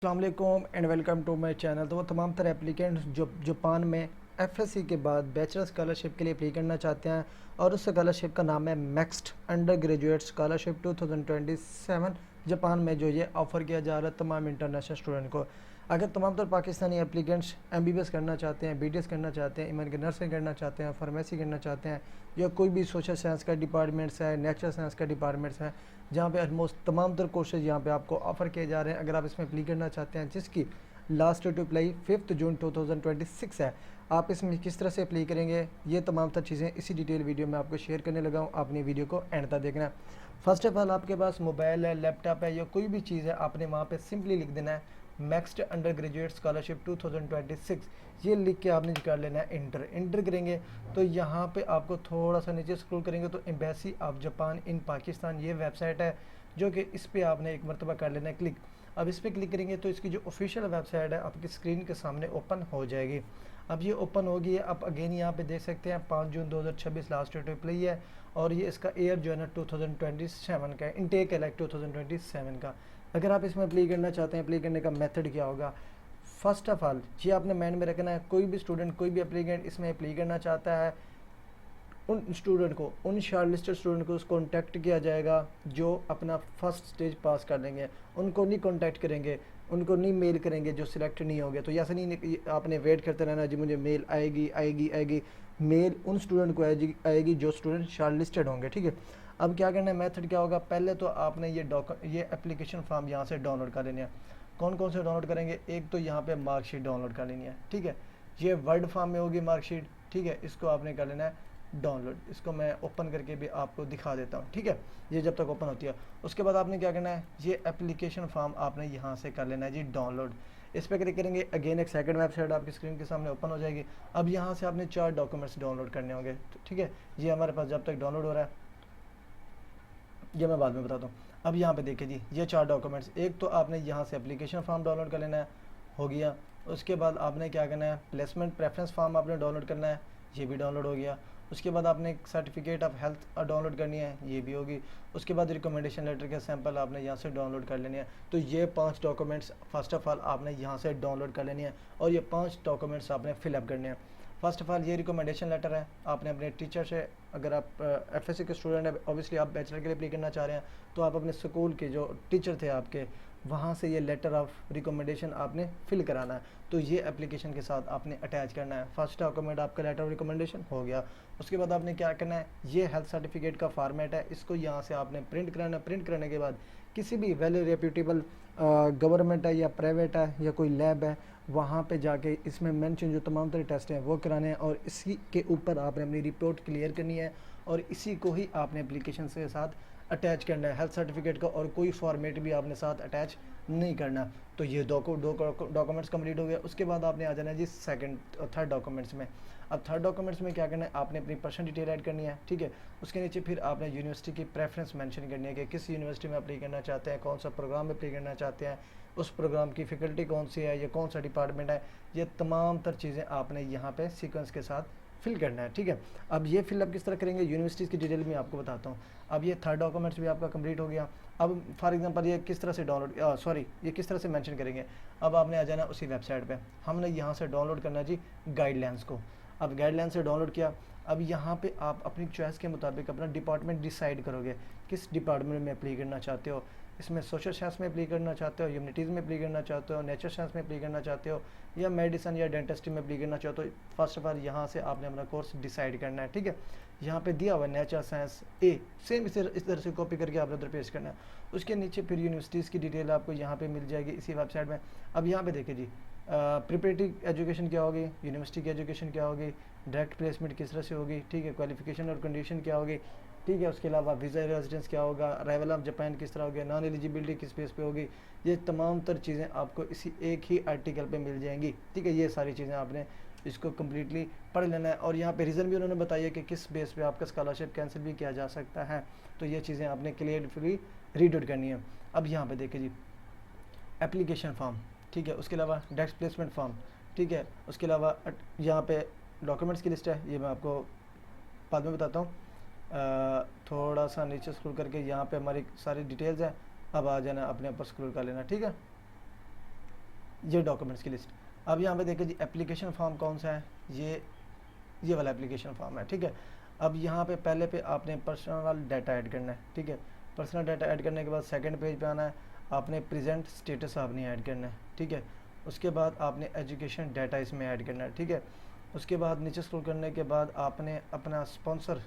अस्सलाम वालेकुम and welcome to my channel. तो वो तमाम तरह एप्लीकेंट्स जो जापान में एफएससी के बाद बैचलर स्कॉलरशिप के लिए अप्लाई करना चाहते हैं और उस स्कॉलरशिप का नाम है maxed under graduate scholarship 2027 Japan में जो ये ऑफ़र किया जा रहा है तमाम इंटरनेशनल स्टूडेंट को। अगर तमाम तर पाकिस्तानी एप्लीकेंट्स एमबीबीएस करना चाहते हैं, बीडीएस करना चाहते हैं, इवन के नर्सिंग करना चाहते हैं, फार्मेसी करना चाहते हैं या कोई भी सोशल साइंस का डिपार्टमेंट्स है, नेचुरल साइंस का डिपार्टमेंट्स है, जहाँ पे ऑलमोस्ट तमाम तर कोर्सेज यहाँ पे आपको ऑफ़र किए जा रहे हैं। अगर आप इसमें अप्लाई करना चाहते हैं जिसकी लास्ट डेट टू अप्लाई 5 जून 2026 है, आप इसमें किस तरह से अप्लाई करेंगे ये तमाम तर चीज़ें इसी डिटेल वीडियो में आपको शेयर करने लगा हूँ। आपने वीडियो को एंड तक देखना है। फर्स्ट ऑफ ऑल आपके पास मोबाइल है, लैपटॉप है या कोई भी चीज़ है, आपने वहाँ पे सिंपली लिख देना है मैक्स्ड अंडर ग्रेजुएट स्कॉलरशिप 2026। ये लिख के आपने कर लेना है इंटर करेंगे तो यहाँ पे आपको थोड़ा सा नीचे स्क्रॉल करेंगे तो एम्बेसी ऑफ जापान इन पाकिस्तान ये वेबसाइट है, जो कि इस पर आपने एक मरतबा कर लेना है क्लिक। अब इस पर क्लिक करेंगे तो इसकी जो ऑफिशियल वेबसाइट है आपकी स्क्रीन के सामने ओपन हो जाएगी। अब ये ओपन होगी, आप अगेन यहाँ पे देख सकते हैं 5 जून 2026 लास्ट डेट अप्लाई है और ये इसका ईयर जो है ना 2027 का है, इनटेक है लाइक 2027 का। अगर आप इसमें अप्लाई करना चाहते हैं, अप्लाई करने का मेथड क्या होगा, फर्स्ट ऑफ ऑल ये आपने माइंड में रखना है, कोई भी स्टूडेंट कोई भी एप्लीकेंट इसमें अप्लाई करना चाहता है उन स्टूडेंट को, उन शॉर्टलिस्टेड स्टूडेंट को कॉन्टैक्ट किया जाएगा जो अपना फर्स्ट स्टेज पास कर लेंगे। उनको नहीं कॉन्टैक्ट करेंगे, उनको नहीं मेल करेंगे जो सिलेक्ट नहीं हो गया। तो ऐसा नहीं आपने वेट करते रहना जी मुझे मेल आएगी आएगी आएगी। मेल उन स्टूडेंट को आएगी जो स्टूडेंट शॉर्टलिस्टेड होंगे, ठीक है। अब क्या करना है, मेथड क्या होगा, पहले तो आपने ये एप्लीकेशन फॉर्म यहाँ से डाउनलोड कर लेने हैं। कौन कौन से डाउनलोड करेंगे, एक तो यहाँ पे मार्कशीट डाउनलोड कर लेनी है, ठीक है। ये वर्ड फॉर्म में होगी मार्कशीट, ठीक है। इसको आपने कर लेना है डाउनलोड। इसको मैं ओपन करके भी आपको दिखा देता हूँ, ठीक है। ये जब तक ओपन होती है उसके बाद आपने क्या करना है, ये एप्लीकेशन फॉर्म आपने यहाँ से कर लेना है जी डाउनलोड। इस पर क्लिक करेंगे, अगेन एक सेकंड वेबसाइट आपकी स्क्रीन के सामने ओपन हो जाएगी। अब यहाँ से आपने 4 डॉक्यूमेंट्स डाउनलोड करने होंगे, ठीक है। ये हमारे पास जब तक डाउनलोड हो रहा है ये मैं बाद में बताता हूँ। अब यहाँ पे देखिए जी ये 4 डॉक्यूमेंट्स, एक तो आपने यहाँ से एप्लीकेशन फॉर्म डाउनलोड कर लेना है, हो गया। उसके बाद आपने क्या करना है, प्लेसमेंट प्रेफरेंस फॉर्म आपने डाउनलोड करना है, ये भी डाउनलोड हो गया। उसके बाद आपने सर्टिफिकेट ऑफ हेल्थ डाउनलोड करनी है, ये भी होगी। उसके बाद रिकमेंडेशन लेटर के सैंपल आपने यहाँ से डाउनलोड कर लेने हैं। तो ये 5 डॉक्यूमेंट्स फर्स्ट ऑफ ऑल आपने यहाँ से डाउनलोड कर लेनी है और ये 5 डॉक्यूमेंट्स आपने फिलअप करने हैं। फर्स्ट ऑफ ऑल ये रिकमेंडेशन लेटर है, आपने अपने टीचर से, अगर आप एफएससी के स्टूडेंट है, ऑब्वियसली आप बैचलर के लिए अप्लाई करना चाह रहे हैं तो आप अपने स्कूल के जो टीचर थे आपके वहाँ से ये लेटर ऑफ रिकमेंडेशन आपने फिल कराना है। तो ये एप्लीकेशन के साथ आपने अटैच करना है। फर्स्ट डॉक्यूमेंट आपका लेटर ऑफ रिकमेंडेशन हो गया। उसके बाद आपने क्या करना है, ये हेल्थ सर्टिफिकेट का फॉर्मेट है, इसको यहाँ से आपने प्रिंट कराना है। प्रिंट करने के बाद किसी भी वेल रेप्यूटेबल गवर्नमेंट है या प्राइवेट है या कोई लैब है वहाँ पे जाके इसमें मेंशन जो तमाम तरह टेस्ट हैं वो कराने हैं और इसी के ऊपर आपने अपनी रिपोर्ट क्लियर करनी है और इसी को ही आपने एप्लीकेशन के साथ अटैच करना है, हेल्थ सर्टिफिकेट का, और कोई फॉर्मेट भी आपने साथ अटैच नहीं करना। तो ये दो डॉक्यूमेंट्स कंप्लीट हो गया। उसके बाद आपने आ जाना है जी सेकंड और थर्ड डॉक्यूमेंट्स में। अब थर्ड डॉक्यूमेंट्स में क्या करना है, आपने अपनी पर्सनल डिटेल ऐड करनी है, ठीक है। उसके नीचे फिर आपने यूनिवर्सिटी की प्रेफरेंस मेंशन करनी है कि किस यूनिवर्सिटी में अप्लाई करना चाहते हैं, कौन सा प्रोग्राम में अप्लाई करना चाहते हैं, उस प्रोग्राम की फैकल्टी कौन सी है या कौन सा डिपार्टमेंट है। ये तमाम तर चीज़ें आपने यहाँ पे सीक्वेंस के साथ फिल करना है, ठीक है। अब ये फिलअप किस तरह करेंगे, यूनिवर्सिटीज़ की डिटेल में आपको बताता हूँ। अब ये थर्ड डॉक्यूमेंट्स भी आपका कंप्लीट हो गया। अब फॉर एग्जांपल ये किस तरह से ये किस तरह से मेंशन करेंगे। अब आपने आ जाना उसी वेबसाइट पे, हमने यहाँ से डाउनलोड करना है जी गाइडलाइंस को। अब गाइडलाइन से डाउनलोड किया। अब यहाँ पे आप अपनी चॉइस के मुताबिक अपना डिपार्टमेंट डिसाइड करोगे, किस डिपार्टमेंट में अप्लाई करना चाहते हो। इसमें सोशल साइंस में अप्लाई करना चाहते हो, ह्यूमैनिटीज़ में अप्लाई करना चाहते हो, नेचर साइंस में अप्लाई करना चाहते हो या मेडिसिन या डेंटिस्ट्री में अप्लाई करना चाहते हो। फर्स्ट ऑफ ऑल यहाँ से आपने अपना कोर्स डिसाइड करना है, ठीक है। यहाँ पे दिया हुआ है नेचर साइंस ए, सेम इस तरह से कॉपी करके आपने उधर पेस्ट करना है। उसके नीचे फिर यूनिवर्सिटीज़ की डिटेल आपको यहाँ पे मिल जाएगी इसी वेबसाइट में। अब यहाँ पे देखिए जी प्रिपरेटरी एजुकेशन क्या होगी, यूनिवर्सिटी की एजुकेशन क्या होगी, डायरेक्ट प्लेसमेंट किस तरह से होगी, ठीक है, क्वालिफिकेशन और कंडीशन क्या होगी, ठीक है। उसके अलावा वीज़ा रेजिडेंस क्या होगा, अराइवल ऑफ जापान किस तरह होगी, नॉन एलिजिबिलिटी किस बेस पे होगी। ये तमाम तर चीज़ें आपको इसी एक ही आर्टिकल पे मिल जाएंगी, ठीक है। ये सारी चीज़ें आपने इसको कम्प्लीटली पढ़ लेना है और यहाँ पे रीज़न भी उन्होंने बताया कि किस बेस पे आपका स्कॉलरशिप कैंसिल भी किया जा सकता है। तो ये चीज़ें आपने क्लियरली रीड आउट करनी है। अब यहाँ पे देखिए जी एप्लीकेशन फॉर्म, ठीक है। उसके अलावा डायरेक्ट प्लेसमेंट फॉर्म, ठीक है। उसके अलावा यहाँ पे डॉक्यूमेंट्स की लिस्ट है, ये मैं आपको बाद में बताता हूँ। थोड़ा सा नीचे स्क्रॉल करके यहाँ पे हमारी सारी डिटेल्स हैं। अब आ जाना अपने ऊपर स्क्रॉल कर लेना, ठीक है। ये डॉक्यूमेंट्स की लिस्ट। अब यहाँ पे देखिए जी एप्लीकेशन फॉर्म कौन सा है, ये वाला एप्लीकेशन फॉर्म है, ठीक है। अब यहाँ पे पहले पे आपने पर्सनल डाटा ऐड करना है, ठीक है। पर्सनल डाटा ऐड करने के बाद सेकंड पेज पे आना है, आपने प्रेजेंट स्टेटस आपने ऐड करना है, ठीक है। उसके बाद आपने एजुकेशन डाटा इसमें ऐड करना है, ठीक है। उसके बाद नीचे स्क्रॉल करने के बाद आपने अपना स्पॉन्सर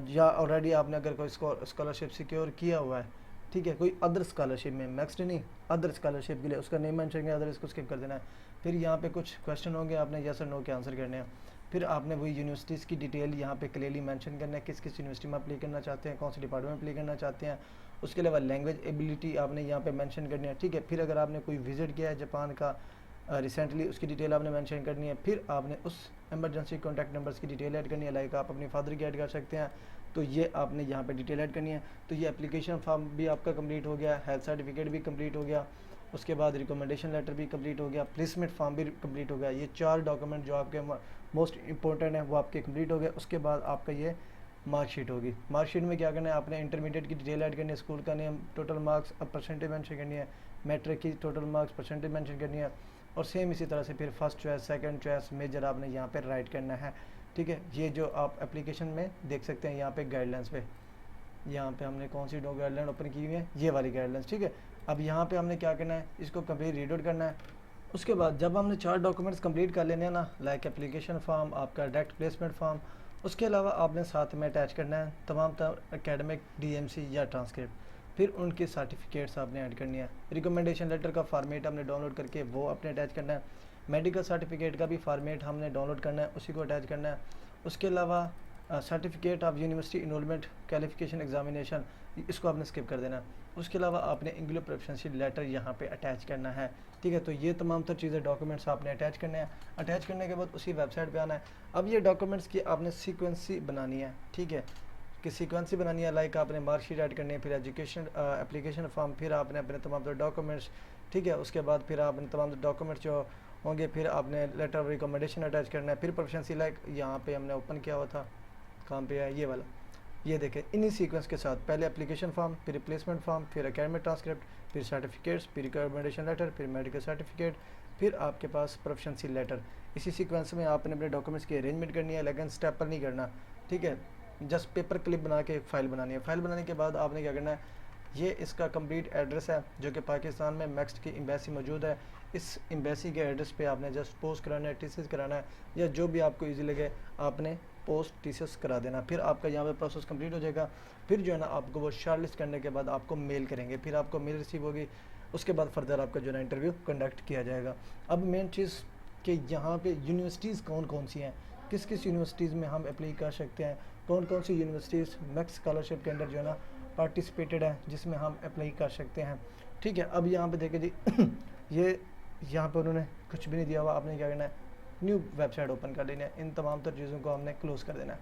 या ऑलरेडी आपने अगर कोई स्कॉलरशिप सिक्योर किया हुआ है, ठीक है, कोई अदर स्कॉलरशिप में, मैक्स्ड नहीं, अदर स्कॉलरशिप के लिए उसका नेम मेंशन किया, अदर इसको स्किप कर देना है। फिर यहाँ पे कुछ क्वेश्चन होंगे, आपने यस और नो के आंसर करने हैं। फिर आपने वही यूनिवर्सिटीज़ की डिटेल यहाँ पे क्लियरली मेंशन करना है, किस किस यूनिवर्सिटी में अप्लाई करना चाहते हैं, कौन सी डिपार्टमेंट में अप्लाई करना चाहते हैं। उसके अलावा लैंग्वेज एबिलिटी आपने यहाँ पे मेंशन करनी है, ठीक है। फिर अगर आपने कोई विजिट किया है जापान का रिसेंटली, उसकी डिटेल आपने मेंशन करनी है। फिर आपने उस एमरजेंसी कॉन्टैक्ट नंबर्स की डिटेल ऐड करनी है, लाइक आप अपनी फादर की ऐड कर सकते हैं, तो ये आपने यहाँ पे डिटेल ऐड करनी है। तो ये एप्लीकेशन फॉर्म भी आपका कंप्लीट हो गया, हेल्थ सर्टिफिकेट भी कंप्लीट हो गया, उसके बाद रिकमेंडेशन लेटर भी कंप्लीट हो गया, प्लेसमेंट फॉर्म भी कंप्लीट हो गया। ये 4 डॉक्यूमेंट जो आपके मोस्ट इंपॉर्टेंट है वो आपके कंप्लीट हो गए। उसके बाद आपका ये मार्कशीट होगी। मार्कशीट में क्या करना है, आपने इंटरमीडिएट की डिटेल ऐड करनी है, स्कूल का नेम, टोटल मार्क्स, अब परसेंटेज मेंशन करनी है, मैट्रिक की टोटल मार्क्स, परसेंटेज मेंशन करनी है, और सेम इसी तरह से फिर first choice, second choice, major आपने यहाँ पे राइट करना है, ठीक है। ये जो आप एप्लीकेशन में देख सकते हैं यहाँ पे गाइडलाइंस पे, यहाँ पे हमने कौन सी गाइडलाइन ओपन की हुई है, ये वाली गाइडलाइंस, ठीक है। अब यहाँ पे हमने क्या करना है, इसको कंप्लीट रीड आउट करना है। उसके बाद जब हमने 4 डॉक्यूमेंट्स कंप्लीट कर लेने हैं ना, लाइक एप्लीकेशन फॉर्म, आपका डायरेक्ट प्लेसमेंट फॉर्म, उसके अलावा आपने साथ में अटैच करना है तमाम एकेडमिक डीएमसी या ट्रांसक्रिप्ट, फिर उनके सर्टिफिकेट्स आपने ऐड करनी है। रिकमेंडेशन लेटर का फॉर्मेट आपने डाउनलोड करके वो आपने अटैच करना है। मेडिकल सर्टिफिकेट का भी फॉर्मेट हमने डाउनलोड करना है, उसी को अटैच करना है। उसके अलावा certificate of university enrolment qualification examination, इसको आपने स्किप कर देना। उसके अलावा आपने इंग्लिश प्रोफिशिएंसी लेटर यहाँ पे अटैच करना है, ठीक है। तो ये तमाम तर चीज़ें डॉक्यूमेंट्स आपने अटैच करने हैं। अटैच करने के बाद उसी वेबसाइट पे आना है। अब ये डॉक्यूमेंट्स की आपने सीक्वेंसी बनानी है, ठीक है, कि सीक्वेंसी बनानी है, लाइक आपने मार्कशीट ऐड करनी है, फिर एजुकेशन एप्लीकेशन फॉर्म, फिर आपने अपने तमाम तर डॉक्यूमेंट्स, ठीक है। उसके बाद फिर आपने तमाम डॉक्यूमेंट्स जो होंगे, फिर आपने लेटर ऑफ रिकमेंडेशन अटैच करना है, फिर प्रोफिशिएंसी, लाइक यहाँ पे हमने ओपन किया हुआ था, कहाँ पे है, ये वाला, ये देखें, इन्हीं सीक्वेंस के साथ पहले एप्लीकेशन फॉर्म, फिर रिप्लेसमेंट फॉर्म, फिर एकेडमिक ट्रांसक्रिप्ट, फिर सर्टिफिकेट्स, फिर रिकमेंडेशन लेटर, फिर मेडिकल सर्टिफिकेट, फिर आपके पास प्रोफिशिएंसी लेटर। इसी सीक्वेंस में आपने अपने डॉक्यूमेंट्स की अरेंजमेंट करनी है, लेकिन स्टेप पर नहीं करना, ठीक है। जस्ट पेपर क्लिप बना के फाइल बनानी है। फाइल बनाने के बाद आपने क्या करना है, ये इसका कंप्लीट एड्रेस है जो कि पाकिस्तान में मैक्स्ट की एम्बेसी मौजूद है। इस एम्बेसी के एड्रेस पे आपने जस्ट पोस्ट कराना है, टीसीएस कराना है, या जो भी आपको इजी लगे आपने पोस्ट टीसीएस करा देना। फिर आपका यहाँ पे प्रोसेस कंप्लीट हो जाएगा। फिर जो है ना आपको वो शॉर्टलिस्ट करने के बाद आपको मेल करेंगे, फिर आपको मेल रिसीव होगी। उसके बाद फर्दर आपका जो है ना इंटरव्यू कंडक्ट किया जाएगा। अब मेन चीज़ कि यहाँ पे यूनिवर्सिटीज़ कौन कौन सी हैं, किस किस यूनिवर्सिटीज़ में हम अप्लाई कर सकते हैं, कौन कौन सी यूनिवर्सिटीज़ मैक्स स्कॉलरशिप के अंदर जो है ना पार्टिसिपेटेड है, जिसमें हम अप्लाई कर सकते हैं, ठीक है। अब यहाँ पे देखिए जी ये यहाँ पर उन्होंने कुछ भी नहीं दिया हुआ, आपने क्या करना है, न्यू वेबसाइट ओपन कर लेना है। इन तमाम तर चीज़ों को हमने क्लोज कर देना है।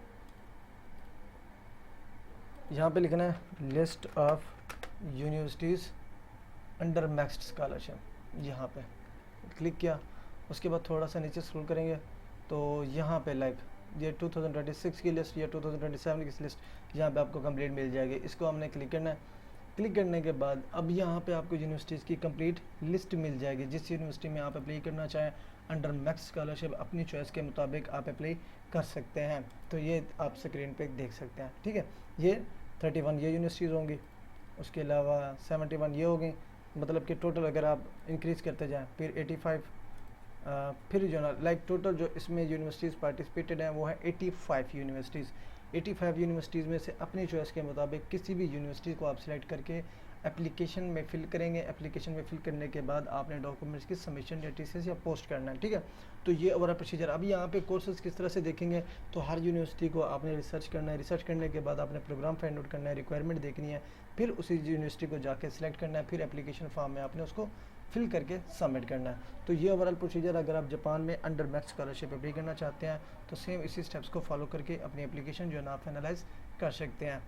यहाँ पे लिखना है list of universities under maxed scholarship, यहाँ पे क्लिक किया। उसके बाद थोड़ा सा नीचे स्क्रॉल करेंगे तो यहाँ पे लाइक ये 2026 की लिस्ट या 2027 की लिस्ट यहाँ पे आपको कंप्लीट मिल जाएगी। इसको हमने क्लिक करना है। क्लिक करने के बाद अब यहाँ पे आपको यूनिवर्सिटीज़ की कंप्लीट लिस्ट मिल जाएगी। जिस यूनिवर्सिटी में आप अप्लाई करना चाहें अंडर मैक्स स्कॉलरशिप, अपनी चॉइस के मुताबिक आप अप्लाई कर सकते हैं। तो ये आप स्क्रीन पे देख सकते हैं, ठीक है। ये 31 ये यूनिवर्सिटीज़ होंगी, उसके अलावा 71 ये हो गई, मतलब कि टोटल अगर आप इंक्रीज़ करते जाएँ फिर 85, फिर जो ना लाइक टोटल जो इसमें यूनिवर्सिटीज़ पार्टिसिपेटेड हैं वो है 85 यूनिवर्सिटीज़। 85 यूनिवर्सिटीज़ में से अपनी चॉइस के मुताबिक किसी भी यूनिवर्सिटी को आप सिलेक्ट करके एप्लीकेशन में फ़िल करेंगे। एप्लीकेशन में फ़िल करने के बाद आपने डॉक्यूमेंट्स की सबमिशन या टीसीएस या पोस्ट करना है, ठीक है। तो ये ओवरऑल प्रोसीजर। अभी यहाँ पे कोर्सेज किस तरह से देखेंगे तो हर यूनिवर्सिटी को आपने रिसर्च करना है। रिसर्च करने के बाद आपने प्रोग्राम फाइंड आउट करना है, रिक्वायरमेंट देखनी है, फिर उसी यूनिवर्सिटी को जाके सिलेक्ट करना है, फिर एप्लीकेशन फॉर्म में आपने उसको फिल करके सबमिट करना है। तो ये ओवरऑल प्रोसीजर। अगर आप जापान में अंडर मैक्स स्कॉलरशिप अप्लाई करना चाहते हैं तो सेम इसी स्टेप्स को फॉलो करके अपनी एप्लीकेशन जो है ना आप फाइनलाइज कर सकते हैं।